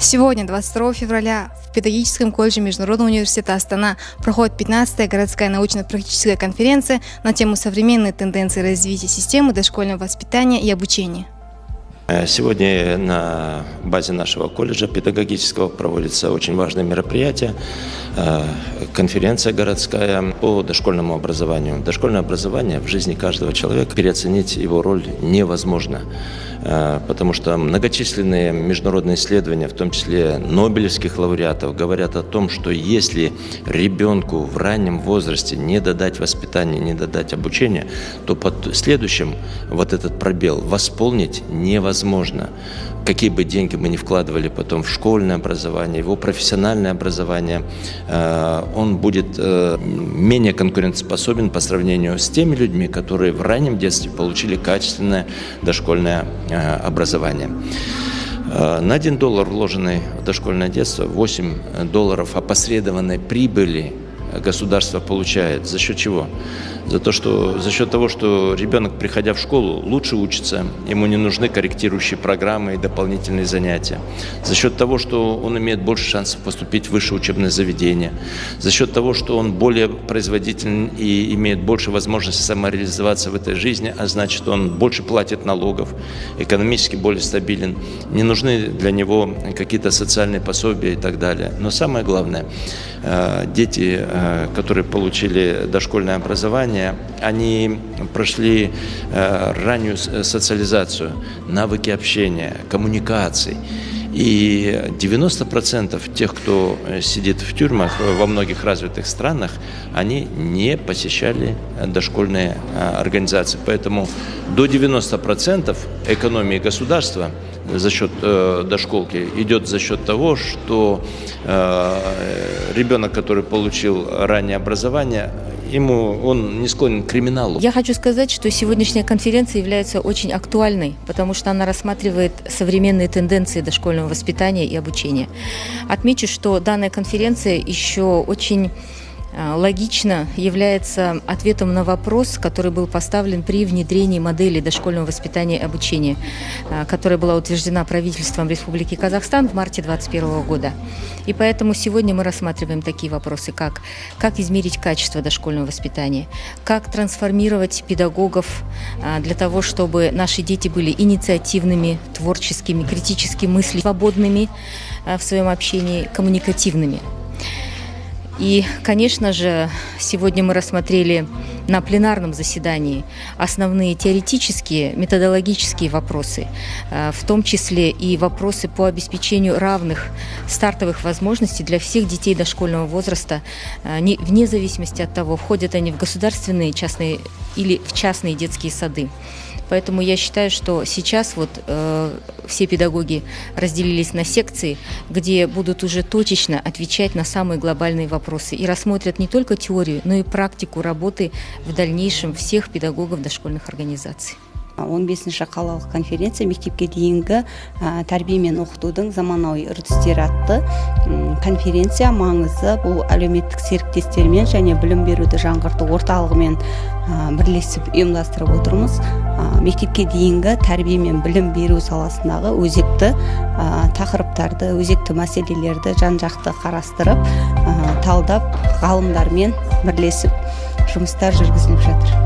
Сегодня, 22 февраля, в Педагогическом колледже Международного университета Астана проходит 15-я городская научно-практическая конференция на тему «Современные тенденции развития системы дошкольного воспитания и обучения». Сегодня на базе нашего колледжа педагогического проводится очень важное мероприятие, конференция городская по дошкольному образованию. Дошкольное образование в жизни каждого человека, переоценить его роль невозможно, потому что многочисленные международные исследования, в том числе нобелевских лауреатов, говорят о том, что если ребенку в раннем возрасте не додать воспитание, не додать обучение, то под следующим вот этот пробел восполнить невозможно. Какие бы деньги мы ни вкладывали потом в школьное образование, его профессиональное образование, он будет менее конкурентоспособен по сравнению с теми людьми, которые в раннем детстве получили качественное дошкольное образование. На $1, вложенный в дошкольное детство, $8 опосредованной прибыли государство получает. За счет чего? За счет того, что ребенок, приходя в школу, лучше учится, ему не нужны корректирующие программы и дополнительные занятия. За счет того, что он имеет больше шансов поступить в высшее учебное заведение. За счет того, что он более производителен и имеет больше возможностей самореализоваться в этой жизни, а значит, он больше платит налогов, экономически более стабилен. Не нужны для него какие-то социальные пособия и так далее. Но самое главное, дети, которые получили дошкольное образование, они прошли раннюю социализацию, навыки общения, коммуникаций. И 90% тех, кто сидит в тюрьмах во многих развитых странах, они не посещали дошкольные организации. Поэтому до 90% экономии государства за счет дошколки идет за счет того, что ребенок, который получил раннее образование, он не склонен к криминалу. Я хочу сказать, что сегодняшняя конференция является очень актуальной, потому что она рассматривает современные тенденции дошкольного воспитания и обучения. Отмечу, что данная конференция еще очень логично является ответом на вопрос, который был поставлен при внедрении модели дошкольного воспитания и обучения, которая была утверждена правительством Республики Казахстан в марте 2021 года. И поэтому сегодня мы рассматриваем такие вопросы, как измерить качество дошкольного воспитания, как трансформировать педагогов для того, чтобы наши дети были инициативными, творческими, критически мыслящими, свободными в своем общении, коммуникативными. И, конечно же, сегодня мы рассмотрели на пленарном заседании основные теоретические, методологические вопросы, в том числе и вопросы по обеспечению равных стартовых возможностей для всех детей дошкольного возраста, вне зависимости от того, входят они в государственные, частные или в частные детские сады. Поэтому я считаю, что сейчас все педагоги разделились на секции, где будут уже точечно отвечать на самые глобальные вопросы и рассмотрят не только теорию, но и практику работы в дальнейшем всех педагогов дошкольных организаций. 15-ші қалалық конференция мектепке дейінгі тәрбие мен оқытудың заманауи үрдістері атты конференция маңызы. Бұл әлеуметтік серіктестермен және білім беруді жаңғырту орталығымен бірлесіп ұйымдастырып отырмыз. Мектепке дейінгі тәрбие мен білім беру саласындағы өзекті тақырыптарды, өзекті мәселелерді жан-жақты қарастырып, талдап, ғалымдармен бірлесіп жұмыстар жүргізіліп жатыр.